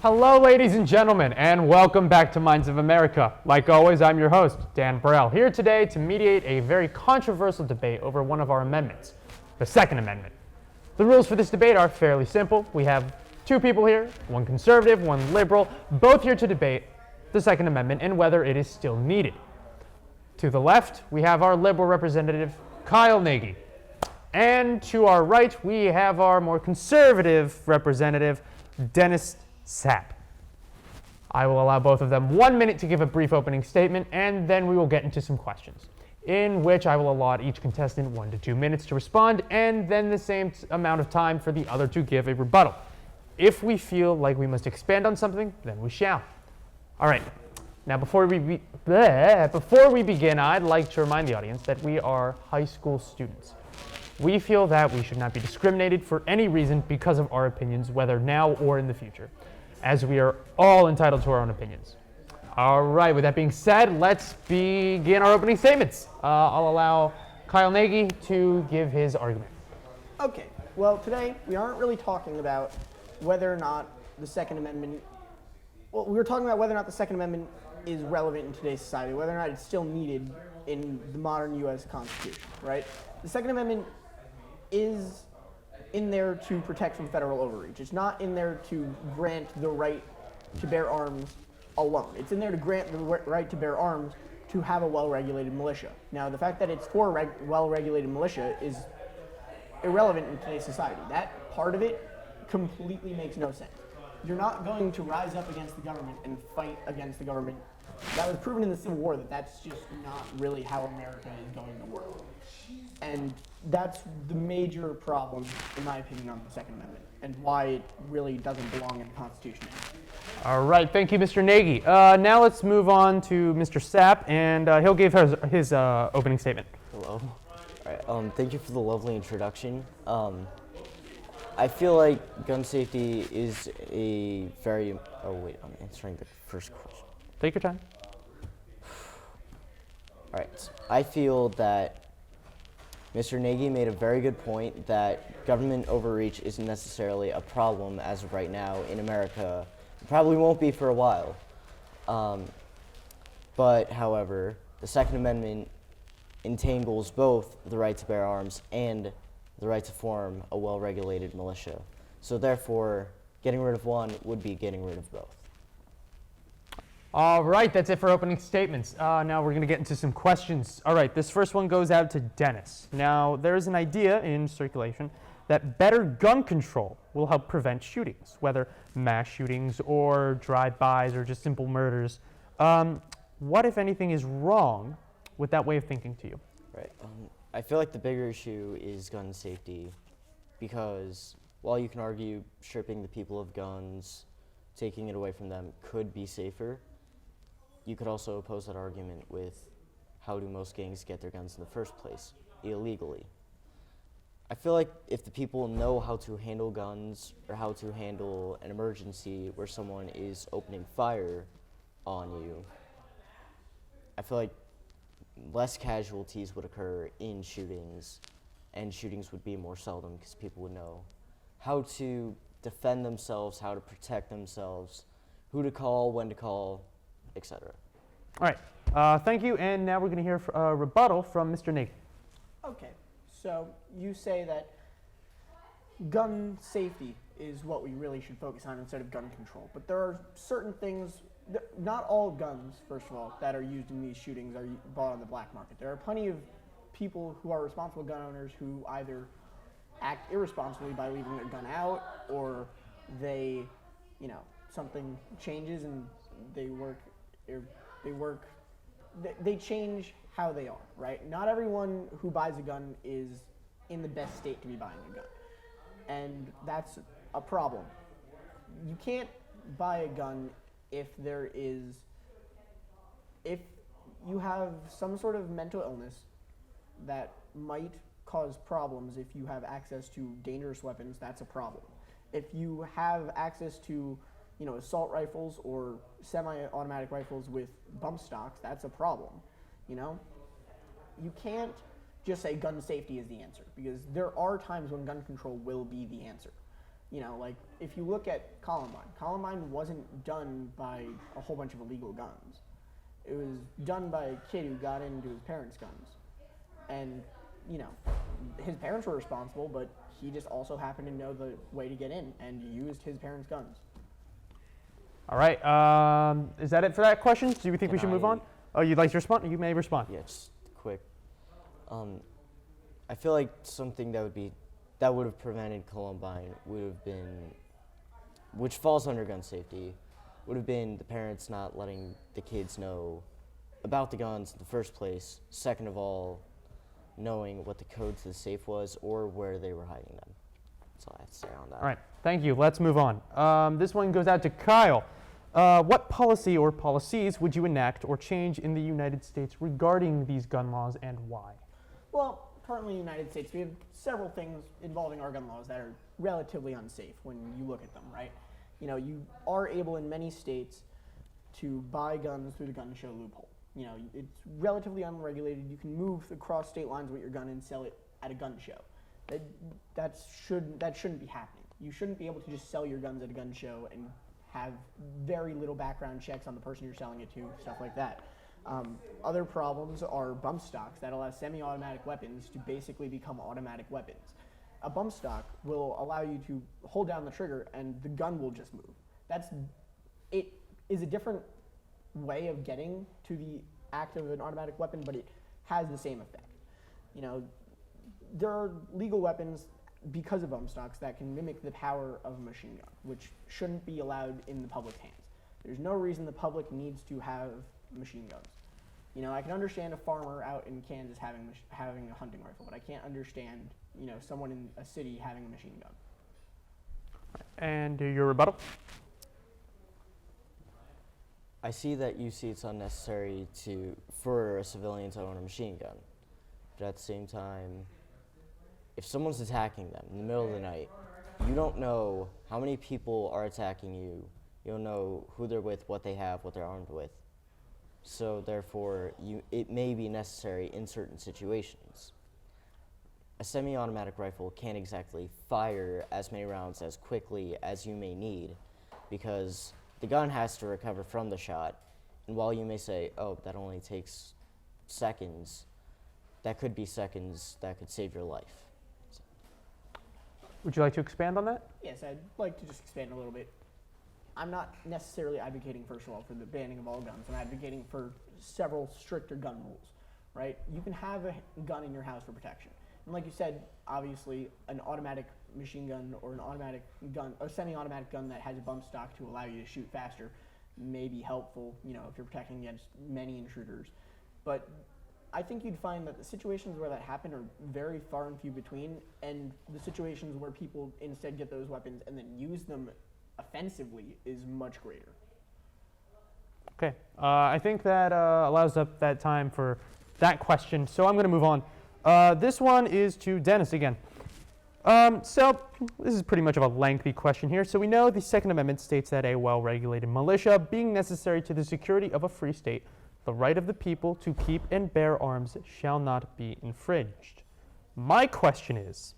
Hello, ladies and gentlemen, and welcome back to Minds of America. Like always, I'm your host, Dan Burrell, here today to mediate a very controversial debate over one of our amendments, the Second Amendment. The rules for this debate are fairly simple. We have two people here, one conservative, one liberal, both here to debate the Second Amendment and whether it is still needed. To the left, we have our liberal representative, Kyle Nagy. And to our right, we have our more conservative representative, Dennis Tsapp. I will allow both of them 1 minute to give a brief opening statement, and then we will get into some questions, in which I will allot each contestant 1 to 2 minutes to respond, and then the same amount of time for the other to give a rebuttal. If we feel like we must expand on something, then we shall. All right. Now, before we begin, I'd like to remind the audience that we are high school students. We feel that we should not be discriminated for any reason because of our opinions, whether now or in the future, as we are all entitled to our own opinions. All right, with that being said, let's begin our opening statements. I'll allow Kyle Nagy to give his argument. Okay, well, today we aren't really talking about whether or not the Second Amendment, we're talking about whether or not the Second Amendment is relevant in today's society, whether or not it's still needed in the modern U.S. Constitution, right? The Second Amendment is in there to protect from federal overreach. It's not in there to grant the right to bear arms alone. It's in there to grant the right to bear arms to have a well-regulated militia. Now, the fact that it's for well-regulated militia is irrelevant in today's society. That part of it completely makes no sense. You're not going to rise up against the government and fight against the government. That was proven in the Civil War that that's just not really how America is going to work. And that's the major problem, in my opinion, on the Second Amendment, and why it really doesn't belong in the Constitution anymore. All right, thank you, Mr. Nagy. Now let's move on to Mr. Tsapp, and he'll give his opening statement. Hello. All right, thank you for the lovely introduction. I feel like gun safety is a very... Oh, wait, I'm answering the first question. Take your time. All right, I feel that Mr. Nagy made a very good point that government overreach isn't necessarily a problem as of right now in America. It probably won't be for a while. But, however, the Second Amendment entangles both the right to bear arms and the right to form a well-regulated militia. So therefore, getting rid of one would be getting rid of both. All right, that's it for opening statements. Now we're going to get into some questions. All right, this first one goes out to Dennis. Now, there's an idea in circulation that better gun control will help prevent shootings, whether mass shootings or drive-bys or just simple murders. What, if anything, is wrong with that way of thinking to you? Right. I feel like the bigger issue is gun safety, because while you can argue stripping the people of guns, taking it away from them could be safer, you could also oppose that argument with how do most gangs get their guns in the first place, illegally. I feel like if the people know how to handle guns or how to handle an emergency where someone is opening fire on you, I feel like less casualties would occur in shootings, and shootings would be more seldom because people would know how to defend themselves, how to protect themselves, who to call, when to call, etc. All right, thank you, and now we're going to hear a rebuttal from Mr. Nagy. Okay, so you say that gun safety is what we really should focus on instead of gun control, but there are certain things, not all guns, first of all, that are used in these shootings are bought on the black market. There are plenty of people who are responsible gun owners who either act irresponsibly by leaving their gun out, or they, something changes and they change how they are, right? Not everyone who buys a gun is in the best state to be buying a gun, and that's a problem. You can't buy a gun if you have some sort of mental illness that might cause problems. If you have access to dangerous weapons, that's a problem. If you have access to, assault rifles or semi-automatic rifles with bump stocks, that's a problem. You can't just say gun safety is the answer, because there are times when gun control will be the answer. Like if you look at Columbine wasn't done by a whole bunch of illegal guns. It was done by a kid who got into his parents' guns. And, his parents were responsible, but he just also happened to know the way to get in and used his parents' guns. All right. Is that it for that question? Do you think we should move on? Oh, you'd like to respond? You may respond. Yeah, just quick. I feel like something that would have prevented Columbine would have been, which falls under gun safety, would have been the parents not letting the kids know about the guns in the first place. Second of all, knowing what the code to the safe was or where they were hiding them. That's all I have to say on that. All right. Thank you. Let's move on. This one goes out to Kyle. What policy or policies would you enact or change in the United States regarding these gun laws, and why? Well, currently in the United States, we have several things involving our gun laws that are relatively unsafe when you look at them, right? You are able in many states to buy guns through the gun show loophole. It's relatively unregulated. You can move across state lines with your gun and sell it at a gun show. That shouldn't be happening. You shouldn't be able to just sell your guns at a gun show and have very little background checks on the person you're selling it to, stuff like that. Other problems are bump stocks that allow semi-automatic weapons to basically become automatic weapons. A bump stock will allow you to hold down the trigger and the gun will just move. It is a different way of getting to the act of an automatic weapon, but it has the same effect. There are legal weapons because of bump stocks that can mimic the power of a machine gun, which shouldn't be allowed in the public's hands. There's no reason the public needs to have machine guns. I can understand a farmer out in Kansas having a hunting rifle, but I can't understand, someone in a city having a machine gun. And your rebuttal? I see that you see it's unnecessary for a civilian to own a machine gun, but at the same time, if someone's attacking them in the middle of the night, you don't know how many people are attacking you. You don't know who they're with, what they have, what they're armed with. So therefore, it may be necessary in certain situations. A semi-automatic rifle can't exactly fire as many rounds as quickly as you may need, because the gun has to recover from the shot. And while you may say, oh, that only takes seconds, that could be seconds that could save your life. Would you like to expand on that? Yes, I'd like to just expand a little bit. I'm not necessarily advocating, first of all, for the banning of all guns. I'm advocating for several stricter gun rules, right? You can have a gun in your house for protection. And like you said, obviously, an automatic machine gun or an automatic gun, a semi-automatic gun that has a bump stock to allow you to shoot faster may be helpful, if you're protecting against many intruders. But I think you'd find that the situations where that happen are very far and few between, and the situations where people instead get those weapons and then use them offensively is much greater. Okay, I think that allows up that time for that question, so I'm going to move on. This one is to Dennis again. So this is pretty much of a lengthy question here. So we know the Second Amendment states that a well-regulated militia, being necessary to the security of a free state, the right of the people to keep and bear arms shall not be infringed. My question is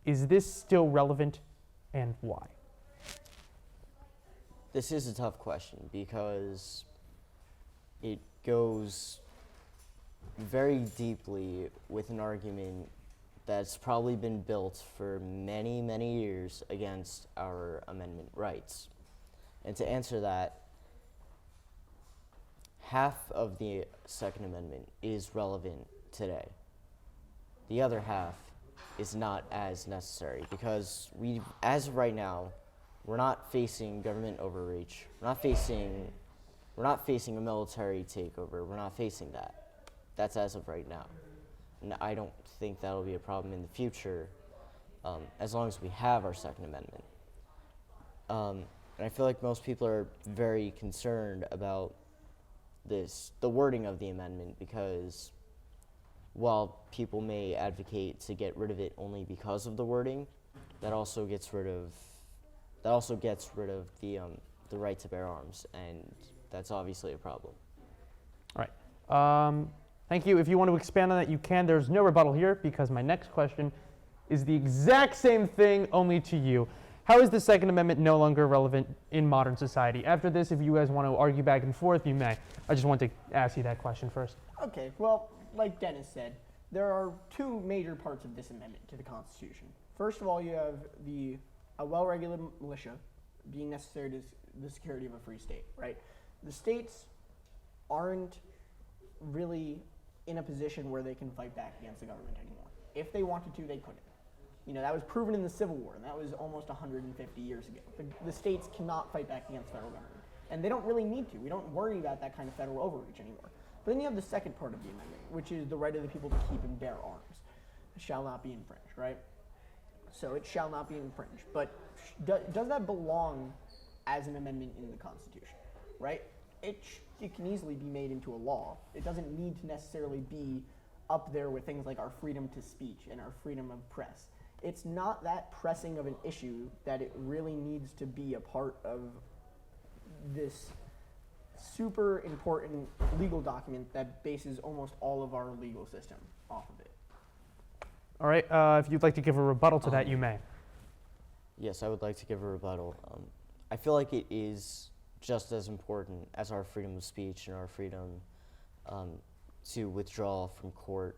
this still relevant, and why? This is a tough question because it goes very deeply with an argument that's probably been built for many, many years against our amendment rights. And to answer that, half of the Second Amendment is relevant today. The other half is not as necessary because as of right now, we're not facing government overreach. We're not facing a military takeover. We're not facing that. That's as of right now. And I don't think that'll be a problem in the future as long as we have our Second Amendment. And I feel like most people are very concerned about the wording of the amendment, because while people may advocate to get rid of it only because of the wording, that also gets rid of the right to bear arms, and that's obviously a problem. All right. Thank you. If you want to expand on that, you can. There's no rebuttal here because my next question is the exact same thing, only to you. how is the Second Amendment no longer relevant in modern society? After this, if you guys want to argue back and forth, you may. I just want to ask you that question first. Okay, well, like Dennis said, there are two major parts of this amendment to the Constitution. First of all, you have a well-regulated militia being necessary to the security of a free state, right? The states aren't really in a position where they can fight back against the government anymore. If they wanted to, they couldn't. That was proven in the Civil War, and that was almost 150 years ago. The states cannot fight back against federal government, and they don't really need to. We don't worry about that kind of federal overreach anymore. But then you have the second part of the amendment, which is the right of the people to keep and bear arms. It shall not be infringed, right? So it shall not be infringed. But does that belong as an amendment in the Constitution, right? It can easily be made into a law. It doesn't need to necessarily be up there with things like our freedom to speech and our freedom of press. It's not that pressing of an issue that it really needs to be a part of this super important legal document that bases almost all of our legal system off of it. All right, if you'd like to give a rebuttal to that, you may. Yes, I would like to give a rebuttal. I feel like it is just as important as our freedom of speech and our freedom to withdraw from court.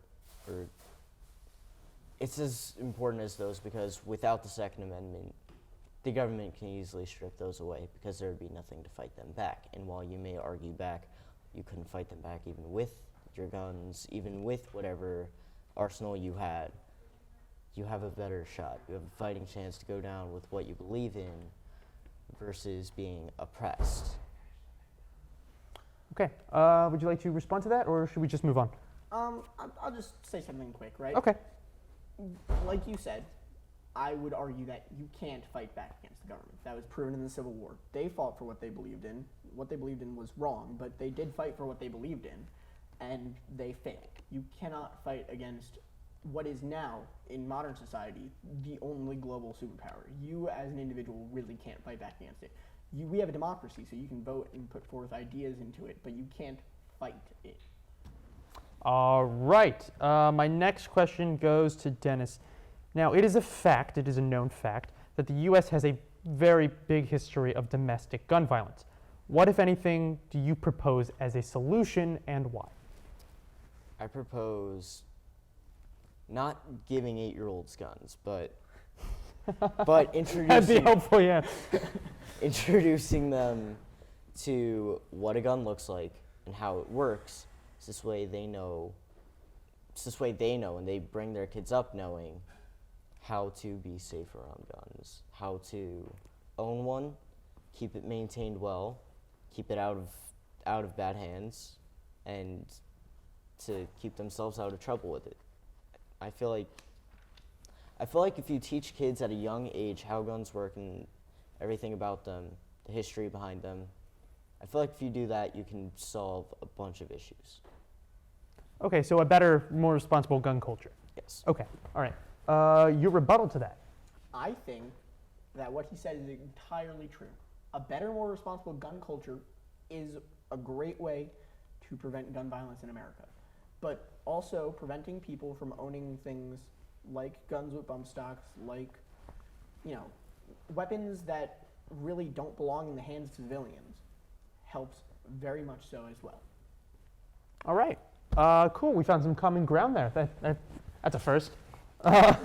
It's as important as those, because without the Second Amendment, the government can easily strip those away because there would be nothing to fight them back. And while you may argue back, you couldn't fight them back even with your guns, even with whatever arsenal you had. You have a better shot. You have a fighting chance to go down with what you believe in versus being oppressed. Okay, would you like to respond to that, or should we just move on? I'll just say something quick, right? Okay. Like you said, I would argue that you can't fight back against the government. That was proven in the Civil War. They fought for what they believed in. What they believed in was wrong, but they did fight for what they believed in, and they failed. You cannot fight against what is now, in modern society, the only global superpower. You, as an individual, really can't fight back against it. We have a democracy, so you can vote and put forth ideas into it, but you can't fight it. All right, my next question goes to Dennis. Now, it is a known fact, that the U.S. has a very big history of domestic gun violence. What, if anything, do you propose as a solution, and why? I propose not giving 8-year-olds guns, but introducing That'd be helpful, yeah. introducing them to what a gun looks like and how it works. This way they know, and they bring their kids up knowing how to be safe around guns, how to own one, keep it maintained well, keep it out of bad hands, and to keep themselves out of trouble with it. I feel like if you teach kids at a young age how guns work and everything about them, the history behind them, I feel like if you do that, you can solve a bunch of issues. Okay, so a better, more responsible gun culture. Yes. Okay, all right. Your rebuttal to that? I think that what he said is entirely true. A better, more responsible gun culture is a great way to prevent gun violence in America. But also preventing people from owning things like guns with bump stocks, like, weapons that really don't belong in the hands of civilians helps very much so as well. All right. Cool, we found some common ground there. That's a first. All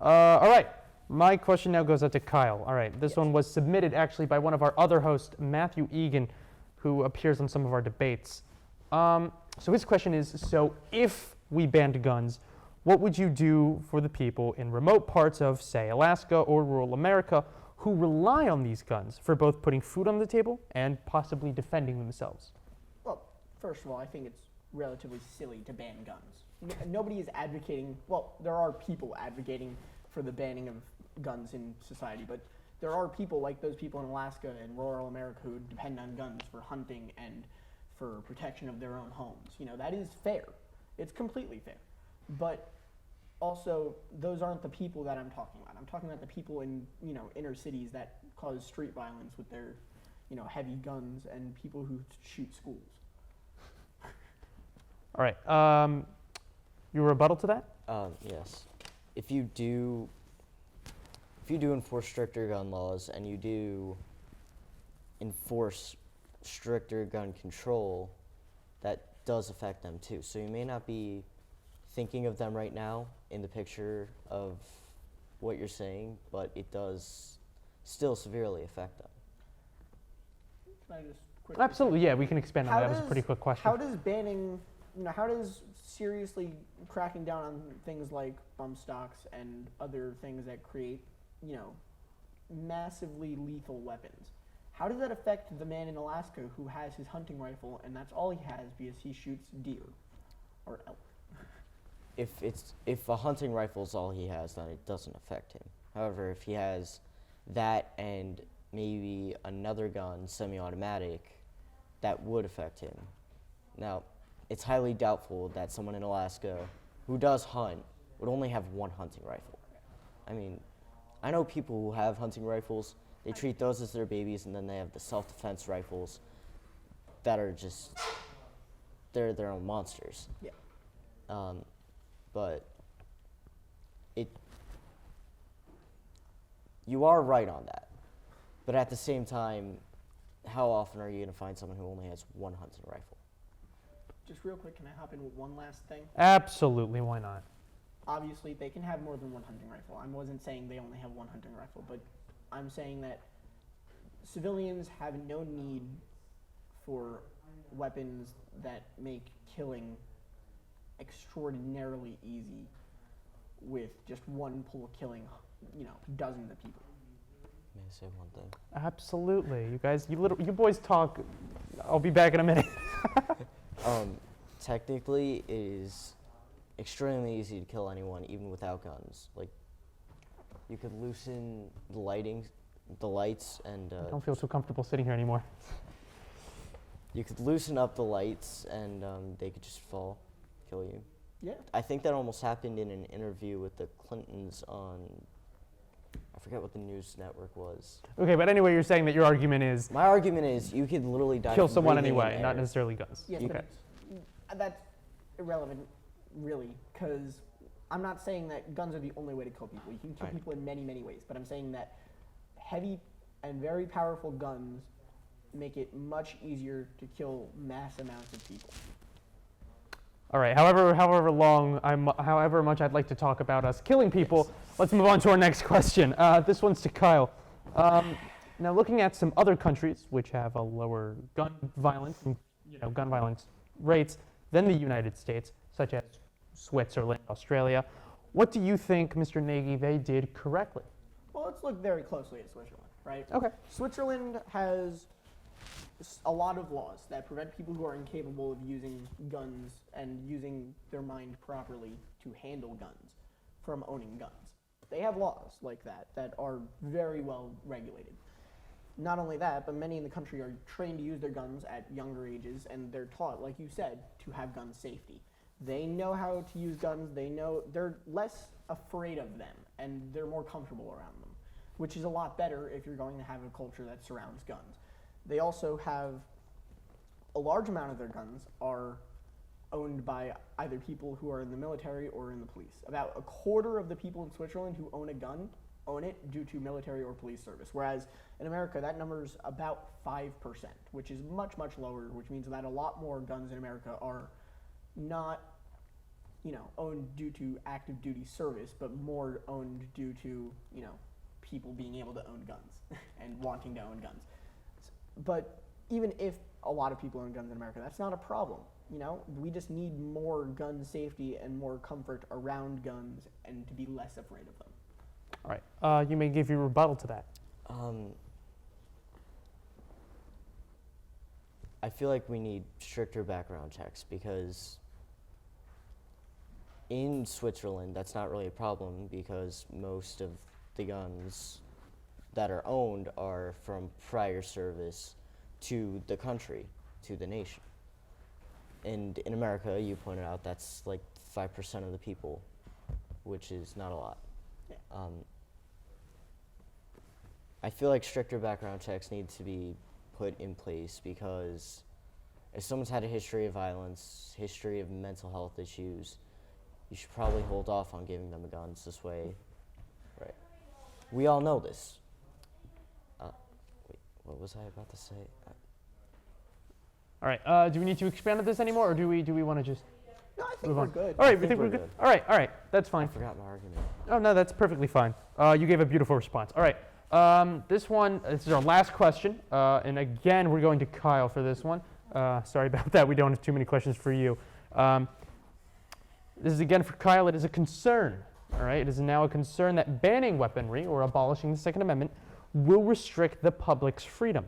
right, my question now goes out to Kyle. All right, this one was submitted actually by one of our other hosts, Matthew Egan, who appears on some of our debates. So his question is, so if we banned guns, what would you do for the people in remote parts of, say, Alaska or rural America who rely on these guns for both putting food on the table and possibly defending themselves? Well, first of all, I think it's relatively silly to ban guns. Nobody is advocating, well, there are people advocating for the banning of guns in society, but there are people like those people in Alaska and rural America who depend on guns for hunting and for protection of their own homes. That is fair. It's completely fair. But also, those aren't the people that I'm talking about. I'm talking about the people in, inner cities that cause street violence with their, heavy guns and people who shoot schools. All right, your rebuttal to that? Yes. If you do if you do enforce stricter gun laws and you do enforce stricter gun control, that does affect them too. So you may not be thinking of them right now in the picture of what you're saying, but it does still severely affect them. Can I just quickly Absolutely, yeah, we can expand on that. That was a pretty quick question. How does banning, how does seriously cracking down on things like bump stocks and other things that create, massively lethal weapons, how does that affect the man in Alaska who has his hunting rifle and that's all he has because he shoots deer or elk? If a hunting rifle is all he has, then it doesn't affect him. However, if he has that and maybe another gun, semi-automatic, that would affect him. Now, it's highly doubtful that someone in Alaska who does hunt would only have one hunting rifle. I mean, I know people who have hunting rifles, they treat those as their babies, and then they have the self-defense rifles that are just, they're their own monsters. Yeah. But you are right on that. But at the same time, how often are you going to find someone who only has one hunting rifle? Just real quick, can I hop in with one last thing? Absolutely, why not? Obviously, they can have more than one hunting rifle. I wasn't saying they only have one hunting rifle, but I'm saying that civilians have no need for weapons that make killing extraordinarily easy with just one pull killing, dozens of people. May I say one thing? Absolutely, you guys, you boys talk. I'll be back in a minute. Technically, it is extremely easy to kill anyone, even without guns. Like, you could loosen the lights, and I don't feel so comfortable sitting here anymore. you could loosen up the lights, and they could just fall, kill you. Yeah. I think that almost happened in an interview with the Clintons on, I forget what the news network was. Okay, but anyway, you're saying that your argument is My argument is you could literally die kill from someone breathing in anyway, air. not necessarily guns. Yes, Okay. but that's irrelevant, really, because I'm not saying that guns are the only way to kill people. You can kill Right. people in many, many ways, but I'm saying that heavy and very powerful guns make it much easier to kill mass amounts of people. All right. However much I'd like to talk about us killing people, let's move on to our next question. This one's to Kyle. Now, looking at some other countries which have a lower gun violence rates than the United States, such as Switzerland, Australia, what do you think, Mr. Nagy, they did correctly? Well, let's look very closely at Switzerland, right? Okay. Switzerland has a lot of laws that prevent people who are incapable of using guns and using their mind properly to handle guns from owning guns. They have laws like that are very well regulated. Not only that, but many in the country are trained to use their guns at younger ages, and they're taught, like you said, to have gun safety. They know how to use guns. They're less afraid of them, and they're more comfortable around them, which is a lot better if you're going to have a culture that surrounds guns. They also have a large amount of their guns are owned by either people who are in the military or in the police. About a quarter of the people in Switzerland who own a gun own it due to military or police service, whereas in America that number's about 5%, which is much, much lower, which means that a lot more guns in America are not owned due to active duty service, but more owned due to, people being able to own guns and wanting to own guns. But even if a lot of people own guns in America, that's not a problem. We just need more gun safety and more comfort around guns and to be less afraid of them. All right. You may give your rebuttal to that. I feel like we need stricter background checks because in Switzerland, that's not really a problem because most of the guns that are owned are from prior service to the country, to the nation. And in America, you pointed out that's like 5% of the people, which is not a lot. Yeah. I feel like stricter background checks need to be put in place because if someone's had a history of violence, history of mental health issues, you should probably hold off on giving them guns this way. Right. We all know this. Wait, what was I about to say? All right. Do we need to expand on this anymore, or do we want to just No, I think move we're on? good. All right, I we think think we're we're good. good. All right. That's I fine. forgot my argument. Oh no, that's perfectly fine. You gave a beautiful response. All right. This is our last question, and again, we're going to Kyle for this one. Sorry about that. We don't have too many questions for you. This is again for Kyle. It is a concern. All right. It is now a concern that banning weaponry or abolishing the Second Amendment will restrict the public's freedom.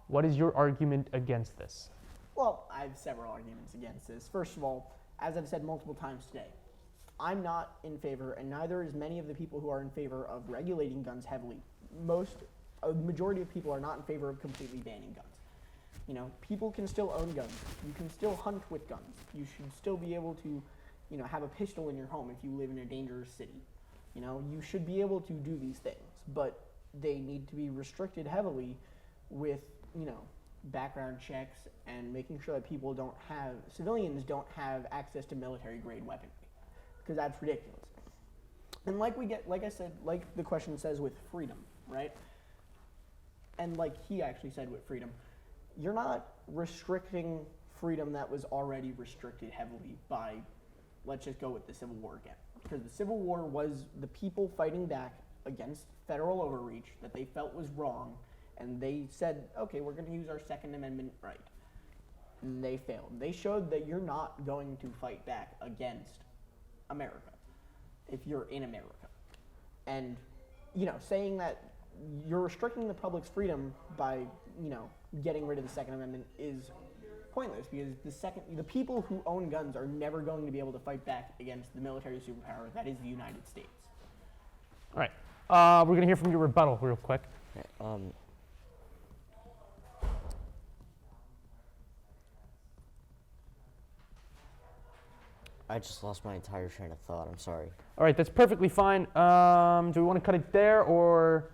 What is your argument against this? Well, I have several arguments against this. First of all, as I've said multiple times today, I'm not in favor, and neither is many of the people who are in favor of regulating guns heavily. A majority of people are not in favor of completely banning guns. You know, people can still own guns. You can still hunt with guns. You should still be able to, you know, have a pistol in your home if you live in a dangerous city. You know, you should be able to do these things, but they need to be restricted heavily with, you know, background checks and making sure that civilians don't have access to military grade weaponry, because that's ridiculous. And like I said, like the question says with freedom, right? And like he actually said with freedom, you're not restricting freedom that was already restricted heavily by, let's just go with the Civil War again. Because the Civil War was the people fighting back against federal overreach that they felt was wrong, and they said, okay, we're going to use our Second Amendment right. And they failed. They showed that you're not going to fight back against America if you're in America. And, you know, saying that you're restricting the public's freedom by, you know, getting rid of the Second Amendment is pointless, because the people who own guns are never going to be able to fight back against the military superpower that is the United States. All right. We're going to hear from your rebuttal real quick. Okay, I just lost my entire train of thought. I'm sorry. All right, that's perfectly fine. Do we want to cut it there, or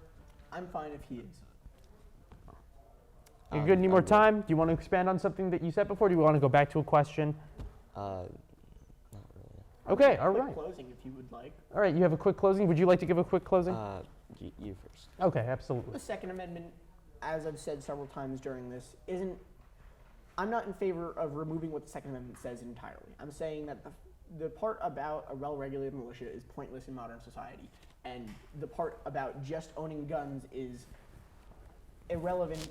I'm fine if he is. you good? Need more I'm good. time? Do you want to expand on something that you said before? Do you want to go back to a question? Not really. Okay, all Quick right. closing if you would like. All right, you have a quick closing. Would you like to give a quick closing? You first. Okay, absolutely. The Second Amendment, as I've said several times during this, I'm not in favor of removing what the Second Amendment says entirely. I'm saying that the part about a well-regulated militia is pointless in modern society, and the part about just owning guns is irrelevant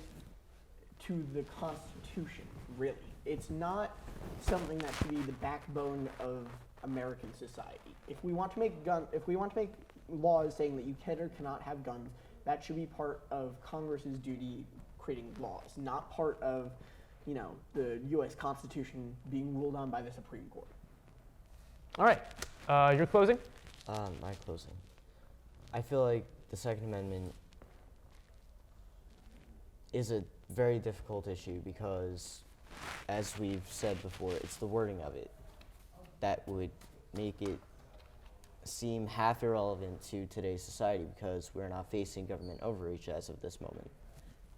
to the Constitution, really. It's not something that should be the backbone of American society. If we want to make laws saying that you can or cannot have guns, that should be part of Congress's duty creating laws, not part of, you know, the U.S. Constitution being ruled on by the Supreme Court. All right, your closing? My closing. I feel like the Second Amendment is a very difficult issue because, as we've said before, it's the wording of it that would make it seem half irrelevant to today's society, because we're not facing government overreach as of this moment,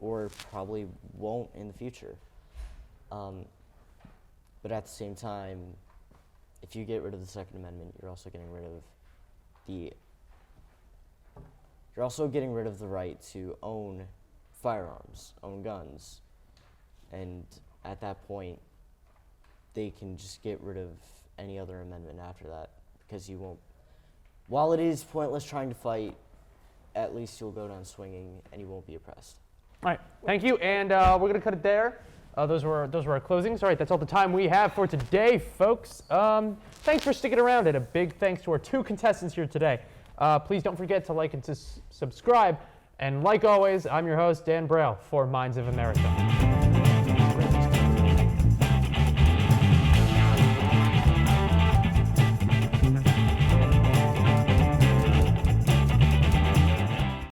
or probably won't in the future. But at the same time, if you get rid of the Second Amendment, you're also getting rid of the right to own firearms, own guns, and at that point, they can just get rid of any other amendment after that, because you won't. While it is pointless trying to fight, at least you'll go down swinging and you won't be oppressed. All right, thank you, and we're going to cut it there. Those were our closings. All right, that's all the time we have for today, folks. Thanks for sticking around, and a big thanks to our two contestants here today. Please don't forget to like and to subscribe. And like always, I'm your host, Dan Braille, for Minds of America.